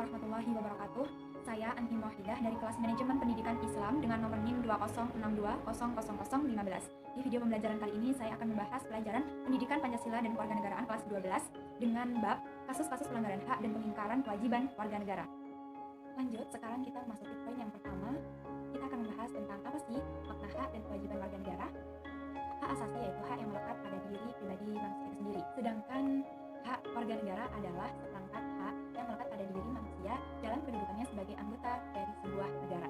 warahmatullahi wabarakatuh. Saya Anti Muwahidah dari kelas Manajemen Pendidikan Islam dengan nomor NIM 2062000015. Di video pembelajaran kali ini saya akan membahas pelajaran Pendidikan Pancasila dan Kewarganegaraan kelas 12 dengan bab kasus-kasus pelanggaran hak dan pengingkaran kewajiban warga negara. Lanjut, sekarang kita memasuki poin yang pertama. Kita akan membahas tentang apa sih makna hak dan kewajiban warga negara. Hak asasi yaitu hak yang melekat pada diri pribadi manusia itu sendiri. Sedangkan hak warga negara adalah seperangkat hak yang melekat pada diri manusia dalam kedudukannya sebagai anggota dari sebuah negara.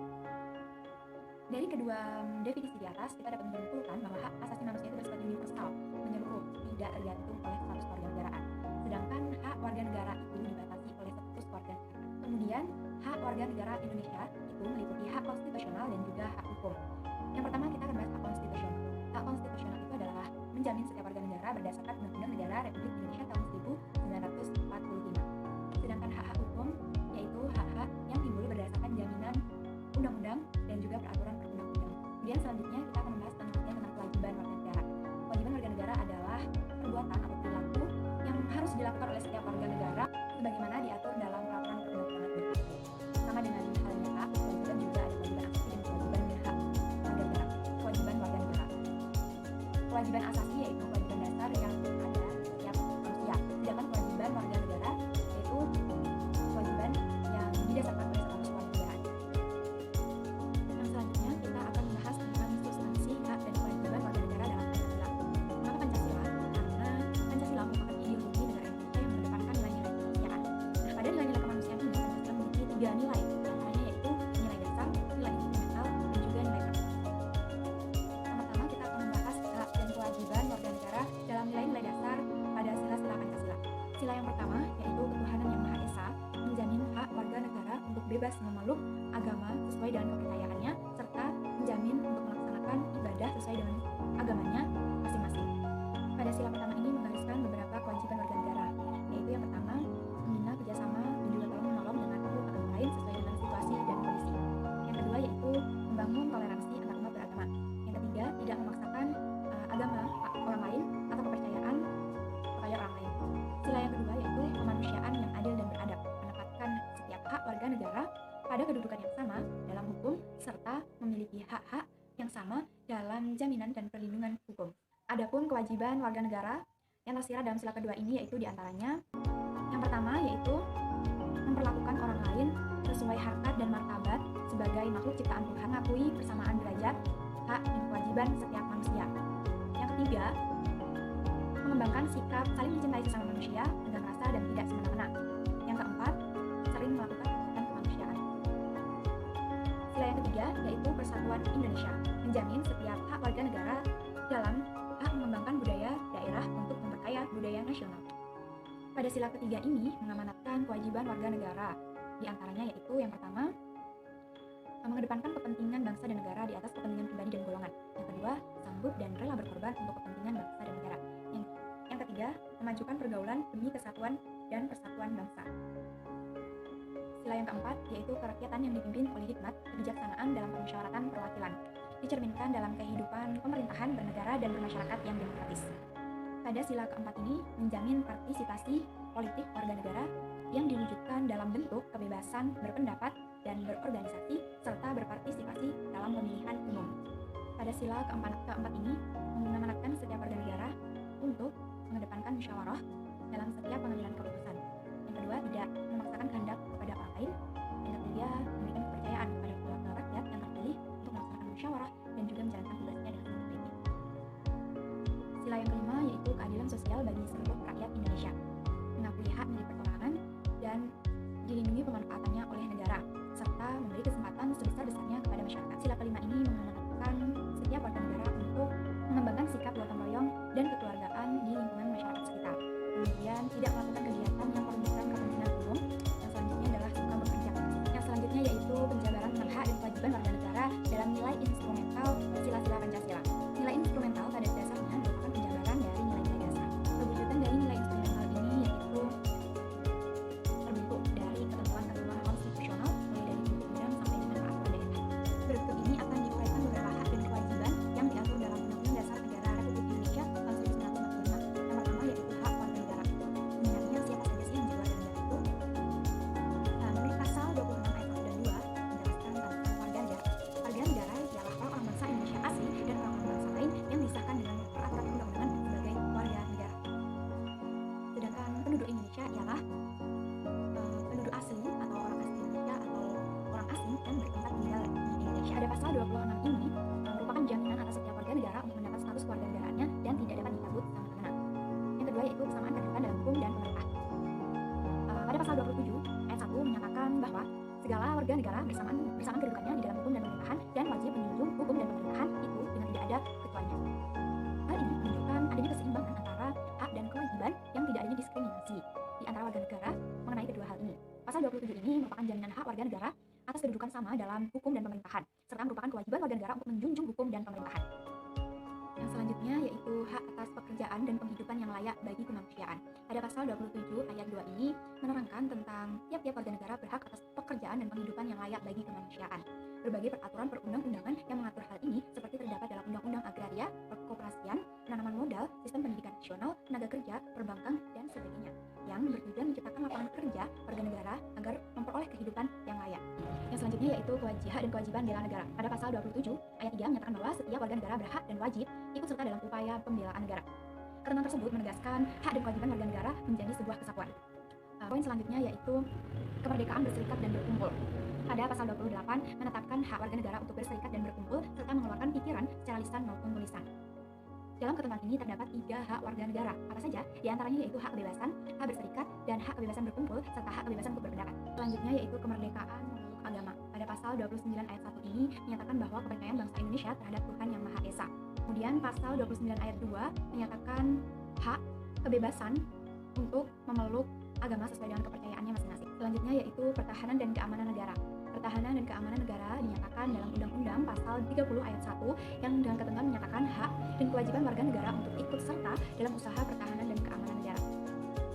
Dari kedua definisi di atas, kita dapat menyimpulkan bahwa hak asasi manusia itu bersifat universal, menyeluruh, tidak tergantung oleh status kewarganegaraan. Sedangkan hak warga negara itu dibatasi oleh status warga negara. Kemudian, hak warga negara Indonesia itu meliputi hak konstitusional dan juga hak hukum. Yang pertama kita akan bahas hak konstitusional. Hak konstitusional itu adalah menjamin setiap warga negara berdasarkan Undang-Undang Negara Republik Indonesia tahun 1945. Sedangkan hak-hak hukum yaitu hak-hak yang timbul berdasarkan jaminan undang-undang dan juga peraturan perundang-undang. Kemudian selanjutnya kita akan membahas tentang kewajiban warga negara. Kewajiban warga negara adalah perbuatan atau perilaku yang harus dilakukan oleh setiap warga negara sebagaimana diatur dalam peraturan perundang-undan berlaku. Sama dengan halnya hak, kewajiban juga ada kewajiban asasi dan kewajiban berhak warga negara. Kewajiban warga negara. Kewajiban asasi yaitu kewajiban dasar yang ada setiap manusia. Sedangkan kewajiban warga negara yaitu kewajiban yang didasarkan oleh status warga negara. Yang selanjutnya kita akan membahas tentang substansi hak dan kewajiban warga negara dalam Pancasila. Mengapa Pancasila? Karena Pancasila merupakan ideologi negara Indonesia yang mengedepankan nilai-nilai kemanusiaan. Nah, pada nilai-nilai kemanusiaan ini Pancasila memiliki 3 nilai, antaranya yaitu nilai dasar, nilai instrumental, dan juga nilai praktik. Pertama kita akan membahas hak dan kewajiban warga negara dalam nilai-nilai dasar pada sila-sila Pancasila. Sila yang pertama yaitu ketuhanan yang Maha Esa menjamin hak warga negara untuk bebas memeluk agama sesuai dengan kepercayaannya serta menjamin untuk melaksanakan ibadah sesuai dengan agamanya masing-masing. Pada sila pertama ini menggariskan beberapa kewajiban warga negara, yaitu yang pertama membina kerjasama dan juga tolong menolong dengan peluk agama lain sesuai dengan situasi dan kondisi. Yang kedua yaitu membangun toleransi antarumat beragama. Yang ketiga tidak memaksakan agama orang lain atau kepercayaan kepada orang lain. Sila yang kedua yaitu kemanusiaan yang adil dan beradab, menempatkan setiap hak warga negara pada kedudukan yang sama dalam hukum serta memiliki hak-hak yang sama dalam jaminan dan perlindungan hukum. Adapun kewajiban warga negara yang tersirat dalam sila kedua ini yaitu diantaranya yang pertama yaitu memperlakukan orang lain sesuai harkat dan martabat sebagai makhluk ciptaan Tuhan, mengakui persamaan derajat, hak dan kewajiban setiap manusia. Yang ketiga, mengembangkan sikap saling mencintai sesama manusia dengan rasa dan tidak semena-mena. Yang keempat, sering melakukan kegiatan kemanusiaan. Sila yang ketiga yaitu persatuan Indonesia, menjamin setiap hak warga negara dalam hak mengembangkan budaya daerah untuk memperkaya budaya nasional. Pada sila ketiga ini mengamanatkan kewajiban warga negara, di antaranya yaitu yang pertama, mengedepankan kepentingan bangsa dan negara di atas kepentingan pribadi dan golongan. Yang kedua, sanggup dan rela berkorban untuk kepentingan bangsa dan negara. Yang ketiga, memajukan pergaulan demi kesatuan dan persatuan bangsa. Sila yang keempat yaitu kerakyatan yang dipimpin oleh hikmat, kebijaksanaan dalam permusyawaratan perwakilan, dicerminkan dalam kehidupan pemerintahan bernegara dan bermasyarakat yang demokratis. Pada sila keempat ini menjamin partisipasi politik warga negara yang diwujudkan dalam bentuk kebebasan berpendapat dan berorganisasi serta berpartisipasi dalam pemilihan umum. Pada sila keempat ini mengamanatkan setiap warga negara untuk mengedepankan musyawarah dalam setiap pengambilan keputusan. Yang kedua, tidak memaksakan kehendak kepada orang lain. Yang ketiga, memberikan kepercayaan kepada keluarga rakyat yang terpilih untuk melaksanakan musyawarah dan juga menjalankan tugasnya dengan sebaik-baiknya. Sila yang kelima yaitu keadilan sosial bagi seluruh rakyat Indonesia, mengakui hak milik perorangan dan dilindungi pemanfaatannya oleh negara, serta memberi kesempatan sebesar-besarnya kepada masyarakat. Sila kelima ini mengamanatkan setiap warga negara untuk mengembangkan sikap gotong royong dan kekeluargaan di lingkungan masyarakat sekitar. Kemudian tidak melakukan kegiatan yang merugikan kepentingan umum. Yang selanjutnya adalah suka bekerja. Yang selanjutnya yaitu penjabaran tentang hak dan kewajiban warga negara dalam nilai instrumental sila-sila Pancasila. Nilai instrumental pada dasarnya merupakan penjabaran dari nilai-nilai dasar. Perwujudan dari nilai instrumental ini yaitu terbentuk dari ketentuan-ketentuan konstitusional mulai dari undang-undang sampai dengan peraturan daerah. Berikut ini akan diuraikan beberapa hak dan kewajiban yang diatur dalam Undang-Undang Dasar Negara Republik Indonesia tahun 1945. Yang pertama yaitu hak warga negara. Indonesia ialah penduduk asli atau orang asli Indonesia atau orang asing yang bertempat tinggal di Indonesia. Ada pasal 26 ini merupakan jaminan atas setiap warga negara untuk mendapat status kewarganegaraannya dan tidak dapat dicabut sama-sama. Yang kedua yaitu kesamaan kedudukan dalam hukum dan pemerintah. Pada pasal 27 ayat 1 menyatakan bahwa segala warga negara bersamaan kedudukannya di dalam hukum dan pemerintahan dan wajib menjunjung hukum dan pemerintahan itu dengan tidak ada kecualinya. Hal ini menunjukkan adanya keseimbangan antara hak dan kewajiban yang tidak adanya diskriminasi di antara warga negara mengenai kedua hal ini. Pasal 27 ini merupakan jaminan hak warga negara atas kedudukan sama dalam hukum dan pemerintahan, serta merupakan kewajiban warga negara untuk menjunjung hukum dan pemerintahan. Yang selanjutnya yaitu hak atas pekerjaan dan penghidupan yang layak bagi kemanusiaan. Pada pasal 27 ayat 2 ini menerangkan tentang tiap-tiap warga negara berhak atas pekerjaan dan penghidupan yang layak bagi kemanusiaan. Berbagai peraturan perundang-undangan yang mengatur hal ini seperti terdapat dalam Undang-Undang Agraria, Perkoperasian, Penanaman Modal, Sistem Pendidikan Nasional, Tenaga Kerja, Perbankan, dan sebagainya, yang bertujuan menciptakan lapangan kerja warga negara agar memperoleh kehidupan yang layak. Yang selanjutnya yaitu hak dan kewajiban bela negara. Pada pasal 27 ayat 3 menyatakan bahwa setiap warga negara berhak dan wajib ikut serta dalam upaya pembelaan negara. Ketentuan tersebut menegaskan hak dan kewajiban warga negara menjadi sebuah kesatuan. Poin selanjutnya yaitu kemerdekaan berserikat dan berkumpul. Pada pasal 28 menetapkan hak warga negara untuk berserikat dan berkumpul serta mengeluarkan pikiran secara lisan maupun tulisan. Dalam ketentuan ini terdapat 3 hak warga negara. Apa saja? Di antaranya yaitu hak kebebasan, hak berserikat, dan hak kebebasan berkumpul serta hak kebebasan untuk berpendapat. Selanjutnya yaitu kemerdekaan memeluk agama. Pada pasal 29 ayat 1 ini menyatakan bahwa kepercayaan bangsa Indonesia terhadap Tuhan Yang Maha Esa. Kemudian pasal 29 ayat 2 menyatakan hak kebebasan untuk memeluk agama sesuai dengan kepercayaannya masing-masing. Selanjutnya yaitu pertahanan dan keamanan negara. Pertahanan dan keamanan negara dinyatakan dalam Undang-Undang pasal 30 ayat 1 yang dengan ketentuan menyatakan hak dan kewajiban warga negara untuk ikut serta dalam usaha pertahanan dan keamanan negara.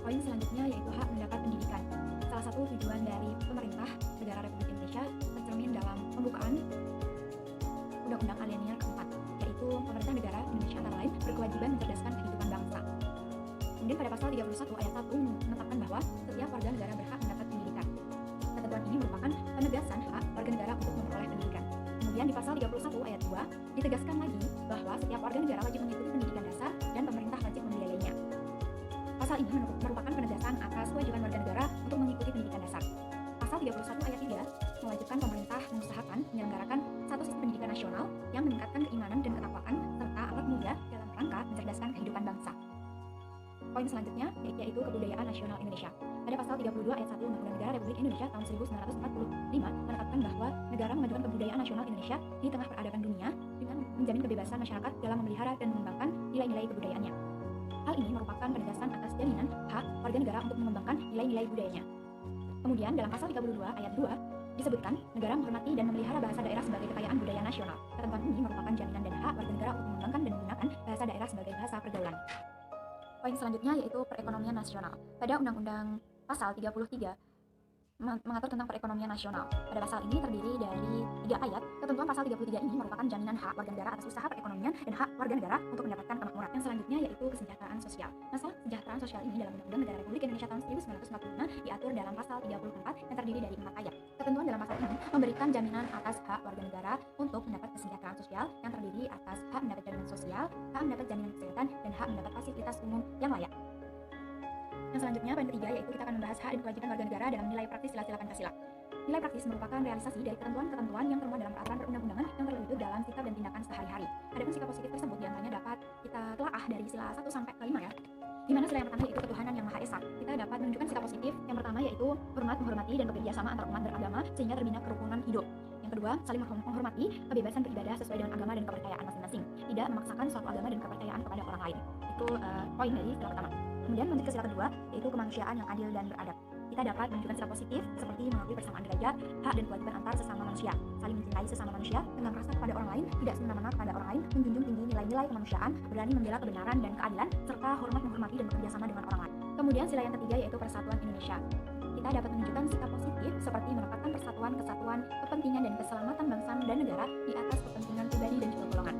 Poin selanjutnya yaitu hak mendapat pendidikan. Salah satu tujuan dari pemerintah negara Republik Indonesia tercermin dalam pembukaan Undang-Undang Alinier keempat, yaitu pemerintah negara Indonesia antara lain berkewajiban mencerdaskan kehidupan bangsa. Kemudian pada pasal 31 ayat 1 menetapkan bahwa setiap warga negara berhak mendapat pendidikan. Ketentuan ini merupakan penegasan hak warga negara untuk memperoleh pendidikan. Kemudian di pasal 31 ayat 2 ditegaskan lagi bahwa setiap warga negara wajib mengikuti pendidikan dasar dan pemerintah wajib membiayainya. Pasal ini merupakan penegasan atas kewajiban warga negara untuk mengikuti pendidikan dasar. Pasal 31 ayat 3 mewajibkan pemerintah mengusahakan menyelenggarakan satu sistem pendidikan nasional yang meningkatkan keimanan dan ketakwaan serta amat mulia dalam rangka mencerdaskan kehidupan bangsa. Poin selanjutnya yaitu kebudayaan nasional Indonesia. Pada pasal 32 ayat 1 Undang-Undang Negara Republik Indonesia tahun 1945 menetapkan bahwa negara memajukan kebudayaan nasional Indonesia di tengah peradaban dunia dengan menjamin kebebasan masyarakat dalam memelihara dan mengembangkan nilai-nilai kebudayaannya. Hal ini merupakan penegasan atas jaminan hak warga negara untuk mengembangkan nilai-nilai budayanya. Kemudian dalam pasal 32 ayat 2 disebutkan negara menghormati dan memelihara bahasa daerah sebagai kekayaan budaya nasional. Ketentuan ini merupakan jaminan dan hak warga negara untuk mengembangkan dan menggunakan bahasa daerah sebagai bahasa pergaulan. Poin selanjutnya yaitu perekonomian nasional. Pada Undang-Undang Pasal 33 mengatur tentang perekonomian nasional. Pada pasal ini terdiri dari 3 ayat. Ketentuan pasal 33 ini merupakan jaminan hak warga negara atas usaha perekonomian dan hak warga negara untuk mendapatkan kemakmuran. Yang selanjutnya yaitu kesejahteraan sosial. Masalah kesejahteraan sosial ini dalam Undang-Undang Negara Republik Indonesia tahun 1945 diatur dalam pasal 34 yang terdiri dari 4 ayat. Ketentuan dalam pasal ini memberikan jaminan atas hak warga negara untuk mendapat kesejahteraan sosial yang terdiri atas hak mendapat jaminan sosial, hak mendapat jaminan kesehatan, dan hak mendapat fasilitas umum yang layak. Yang selanjutnya, poin ketiga, yaitu kita akan membahas hak dan kewajiban warga negara dalam nilai praktis sila-sila Pancasila. Nilai praktis merupakan realisasi dari ketentuan-ketentuan yang termuat dalam peraturan perundang-undangan yang terwujud dalam sikap dan tindakan sehari-hari. Adapun sikap positif tersebut diantaranya dapat kita telaah dari sila 1 sampai ke 5 ya. Di mana sila yang pertama yaitu ketuhanan yang Maha Esa. Kita dapat menunjukkan sikap positif yang pertama yaitu hormat, menghormati, dan bekerja sama antar umat beragama sehingga terbina kerukunan hidup. Yang kedua, saling menghormati kebebasan beribadah sesuai dengan agama dan kepercayaan masing-masing. Tidak memaksakan suatu agama dan kepercayaan kepada orang lain. Itu poin dari sila pertama. Kemudian menuju ke sila kedua, yaitu kemanusiaan yang adil dan beradab. Kita dapat menunjukkan sila positif seperti mengakui persamaan derajat, hak dan kewajiban antar sesama manusia, saling mencintai sesama manusia, tenggang rasa kepada orang lain, tidak semena-mena kepada orang lain, menjunjung tinggi nilai-nilai kemanusiaan, berani membela kebenaran dan keadilan, serta hormat menghormati dan bekerja sama dengan orang lain. Kemudian sila yang ketiga yaitu persatuan Indonesia. Kita dapat menunjukkan sikap positif seperti menempatkan persatuan, kesatuan, kepentingan dan keselamatan bangsa dan negara di atas kepentingan pribadi dan juga golongan.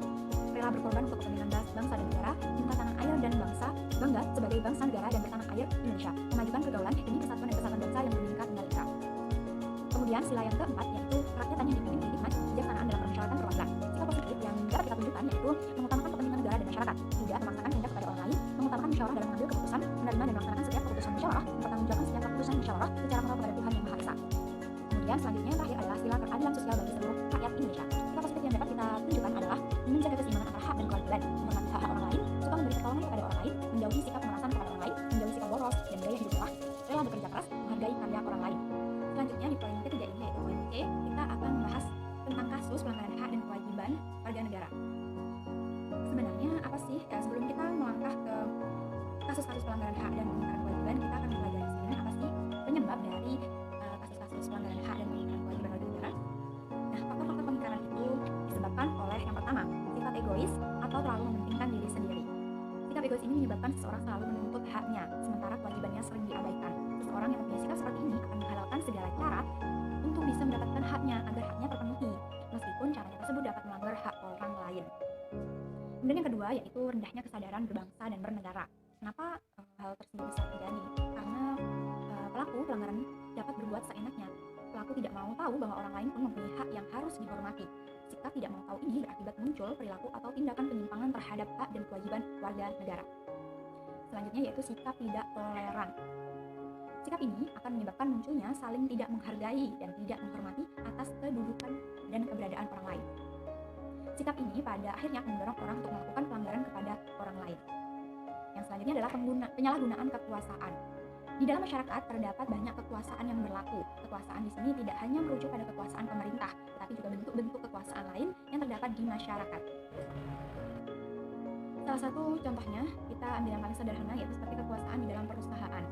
Rela berkorban untuk kepentingan bangsa dan negara, cinta tanah air dan bangsa, bangga sebagai bangsa negara dan bertanah air Indonesia, memajukan pergaulan demi kesatuan dan kesatuan bangsa yang meningkat tunggal ika. Kemudian sila yang keempat yaitu kerakyatan yang dipimpin dengan hikmat, kebijaksanaan dalam permusyawaratan perwakilan. Sikap positif yang dapat kita tunjukkan yaitu mengutamakan kepentingan negara dan masyarakat, tidak memaksakan kehendak kepada orang lain, mengutamakan musyawarah dalam mengambil keputusan, menerima dan melaksanakan setiap keputusan musyawarah, keputusan musyawarah secara moral kepada Tuhan Yang Maha Esa. Kemudian selanjutnya yang terakhir adalah sila keadilan sosial bagi seluruh rakyat Indonesia. Sila positif yang dapat kita tunjukkan adalah menjaga keseimbangan antara hak dan kewajiban, menghormati hak-hak orang lain, suka memberi pertolongan kepada orang lain, menjauhi sikap pemerasan kepada orang lain, menjauhi sikap boros dan gaya hidup mewah, rela bekerja keras, menghargai karya orang lain. Selanjutnya di poin ketiga ini yaitu poin C, kita akan membahas tentang kasus pelanggaran hak dan kewajiban warga negara. Sebenarnya apa sih? Ya, sebelum kita melangkah ke kasus-kasus pelanggaran hak dan pengingkaran kewajiban, kita akan mempelajari sebenarnya apa sih penyebab dari kasus-kasus pelanggaran hak dan pengingkaran kewajiban warga negara. Nah, faktor-faktor pengingkaran itu disebabkan oleh yang pertama, sifat egois atau terlalu mementingkan diri sendiri. Sikap egois ini menyebabkan seseorang selalu menuntut haknya, sementara kewajibannya sering diabaikan. Seseorang yang mempunyai sikap seperti ini akan menghalalkan segala cara untuk bisa mendapatkan haknya agar haknya terpenuhi, meskipun caranya tersebut dapat melanggar hak orang lain. Kemudian yang kedua yaitu rendahnya kesadaran berbangsa dan bernegara. Kenapa hal tersebut bisa terjadi? Karena pelaku pelanggaran dapat berbuat seenaknya. Pelaku tidak mau tahu bahwa orang lain pun mempunyai hak yang harus dihormati. Sikap tidak mau tahu ini berakibat muncul perilaku atau tindakan penyimpangan terhadap hak dan kewajiban warga negara. Selanjutnya yaitu sikap tidak toleran. Sikap ini akan menyebabkan munculnya saling tidak menghargai dan tidak menghormati atas kedudukan dan keberadaan orang lain. Sikap ini pada akhirnya akan mendorong orang untuk melakukan pelanggaran kepada orang lain. Yang selanjutnya adalah penyalahgunaan kekuasaan. Di dalam masyarakat terdapat banyak kekuasaan yang berlaku. Kekuasaan di sini tidak hanya merujuk pada kekuasaan pemerintah, tetapi juga bentuk-bentuk kekuasaan lain yang terdapat di masyarakat. Salah satu contohnya kita ambil yang paling sederhana yaitu seperti kekuasaan di dalam perusahaan.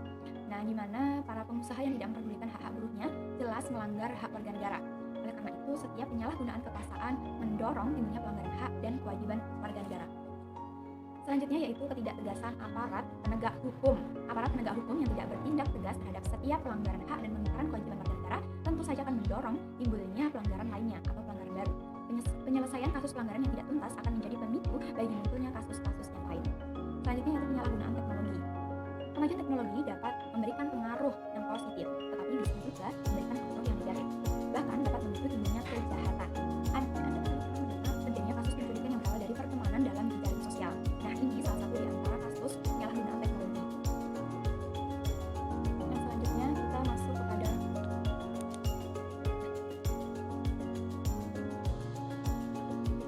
Nah, di mana para pengusaha yang tidak memperdulikan hak-hak buruhnya jelas melanggar hak warga negara. Oleh karena itu, setiap penyalahgunaan kekuasaan mendorong timbulnya pelanggaran hak dan kewajiban warga negara. Selanjutnya yaitu ketidaktegasan aparat penegak hukum. Aparat penegak hukum yang tidak bertindak tegas terhadap setiap pelanggaran hak dan pengingkaran kewajiban warga negara tentu saja akan mendorong timbulnya pelanggaran lainnya atau pelanggaran baru. Penyelesaian kasus pelanggaran yang tidak tuntas akan menjadi pemicu bagi munculnya kasus-kasus yang lain. Selanjutnya yaitu penyalahgunaan teknologi. Kemajuan teknologi dapat memberikan pengaruh yang positif, tetapi bisa juga memberikan pengaruh yang negatif. Bahkan dapat memicu timbulnya kejahatan. Ada terjadinya kasus penculikan yang berawal dari pertemanan dalam jejaring sosial. Nah, ini salah satu di antara kasus penyalahgunaan teknologi.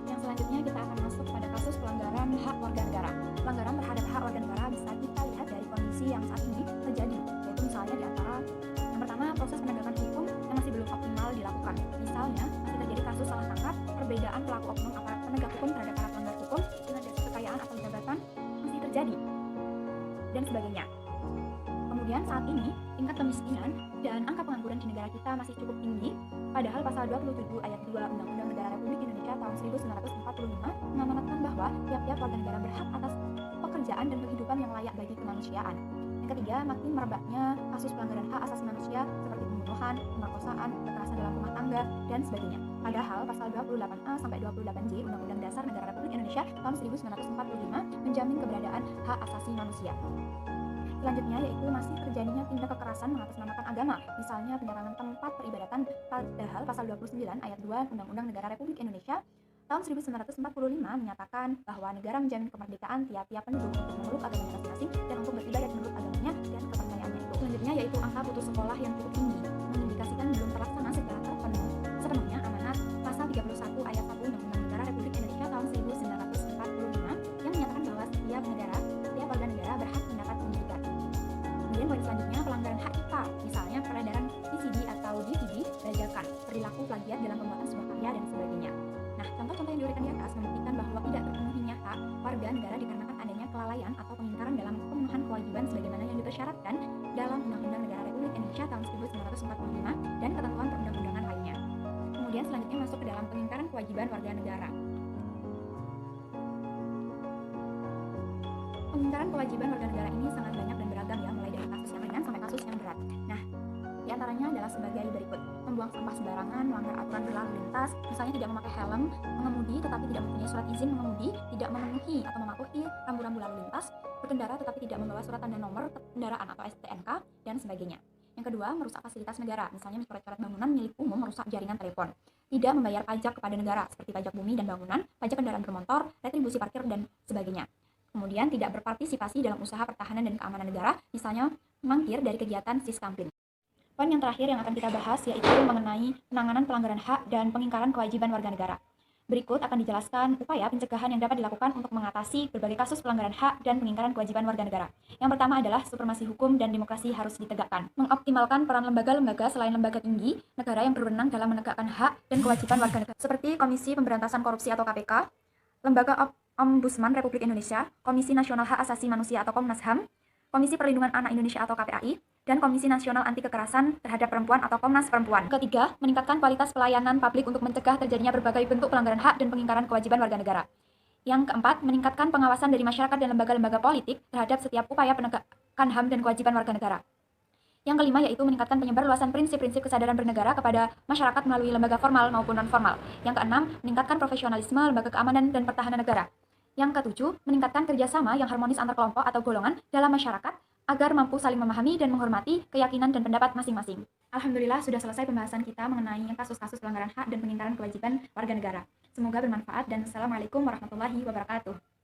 Yang selanjutnya kita masuk kepada kasus pelanggaran hak warga negara. Pelanggaran terhadap hak warga negara bisa kita lihat dari kondisi yang saat ini terjadi, yaitu misalnya di antara yang pertama proses penegakan hukum yang masih belum optimal dilakukan. Misalnya masih terjadi kasus salah tangkap, perbedaan pelaku oknum aparat penegak hukum terhadap para pelanggar hukum dengan dasar kekayaan atau jabatan masih terjadi dan sebagainya. Kemudian saat ini tingkat kemiskinan dan angka pengangguran di negara kita masih cukup tinggi, padahal pasal 27 ayat 2 Undang-Undang Negara Republik Indonesia tahun 1945 mengamanatkan bahwa tiap-tiap warga negara berhak atas pekerjaan dan kehidupan yang layak bagi kemanusiaan. Yang ketiga, makin merebaknya kasus pelanggaran hak asasi manusia seperti pembunuhan, pemerkosaan, kekerasan dalam rumah tangga, dan sebagainya. Padahal pasal 28A sampai 28J Undang-Undang Dasar Negara Republik Indonesia tahun 1945 menjamin keberadaan hak asasi manusia. Selanjutnya yaitu masih terjadinya tindak kekerasan mengatasnamakan agama, misalnya penyerangan tempat peribadatan, padahal pasal 29 ayat 2 Undang-Undang Negara Republik Indonesia tahun 1945 menyatakan bahwa negara menjamin kemerdekaan tiap-tiap penduduk untuk memeluk agamanya masing-masing dan untuk beribadat menurut agamanya dan kepercayaannya itu. Selanjutnya yaitu angka putus sekolah yang cukup tinggi, mengindikasikan belum terlaksana secara sepenuhnya amanat pasal 31 ayat 1 Undang-Undang Negara Republik Indonesia tahun 1945 yang menyatakan bahwa setiap warga negara berhak mendapat pendidikan. Kemudian poin selanjutnya pelanggaran hak cipta, misalnya peredaran VCD atau DVD bajakan, perilaku plagiat dalam pembuatan sebuah karya dan sebagainya. Nah, contoh-contoh yang diuraikan di atas membuktikan bahwa tidak terpenuhinya hak warga negara dikarenakan adanya kelalaian atau pengingkaran dalam pemenuhan kewajiban sebagaimana yang dipersyaratkan dalam Undang-Undang Negara Republik Indonesia tahun 1945 dan ketentuan perundang-undangan lainnya. Kemudian selanjutnya masuk ke dalam pengingkaran kewajiban warga negara. Pengingkaran kewajiban warga negara ini sangat banyak dan beragam ya, mulai dari kasus yang ringan sampai kasus yang berat. Nah, di antaranya adalah sebagai berikut: membuang sampah sembarangan, melanggar aturan berlalu lintas, misalnya tidak memakai helm, mengemudi tetapi tidak mempunyai surat izin mengemudi, tidak memenuhi atau mematuhi rambu-rambu lalu lintas, berkendara tetapi tidak membawa surat tanda nomor kendaraan atau STNK, dan sebagainya. Yang kedua, merusak fasilitas negara, misalnya mencoret-coret bangunan milik umum, merusak jaringan telepon, tidak membayar pajak kepada negara seperti pajak bumi dan bangunan, pajak kendaraan bermotor, retribusi parkir, dan sebagainya. Kemudian tidak berpartisipasi dalam usaha pertahanan dan keamanan negara, misalnya mangkir dari kegiatan Siskamplin. Poin yang terakhir yang akan kita bahas yaitu mengenai penanganan pelanggaran hak dan pengingkaran kewajiban warga negara. Berikut akan dijelaskan upaya pencegahan yang dapat dilakukan untuk mengatasi berbagai kasus pelanggaran hak dan pengingkaran kewajiban warga negara. Yang pertama adalah supremasi hukum dan demokrasi harus ditegakkan. Mengoptimalkan peran lembaga-lembaga selain lembaga tinggi negara yang berwenang dalam menegakkan hak dan kewajiban warga negara, seperti Komisi Pemberantasan Korupsi atau KPK, Lembaga Ombudsman Republik Indonesia, Komisi Nasional Hak Asasi Manusia atau Komnas HAM, Komisi Perlindungan Anak Indonesia atau KPAI, dan Komisi Nasional Anti Kekerasan Terhadap Perempuan atau Komnas Perempuan. Ketiga, meningkatkan kualitas pelayanan publik untuk mencegah terjadinya berbagai bentuk pelanggaran hak dan pengingkaran kewajiban warga negara. Yang keempat, meningkatkan pengawasan dari masyarakat dan lembaga-lembaga politik terhadap setiap upaya penegakan HAM dan kewajiban warga negara. Yang kelima yaitu meningkatkan penyebarluasan prinsip-prinsip kesadaran bernegara kepada masyarakat melalui lembaga formal maupun non-formal. Yang keenam, meningkatkan profesionalisme lembaga keamanan dan pertahanan negara. Yang ketujuh, meningkatkan kerjasama yang harmonis antar kelompok atau golongan dalam masyarakat agar mampu saling memahami dan menghormati keyakinan dan pendapat masing-masing. Alhamdulillah sudah selesai pembahasan kita mengenai kasus-kasus pelanggaran hak dan pengingkaran kewajiban warga negara. Semoga bermanfaat dan Assalamualaikum warahmatullahi wabarakatuh.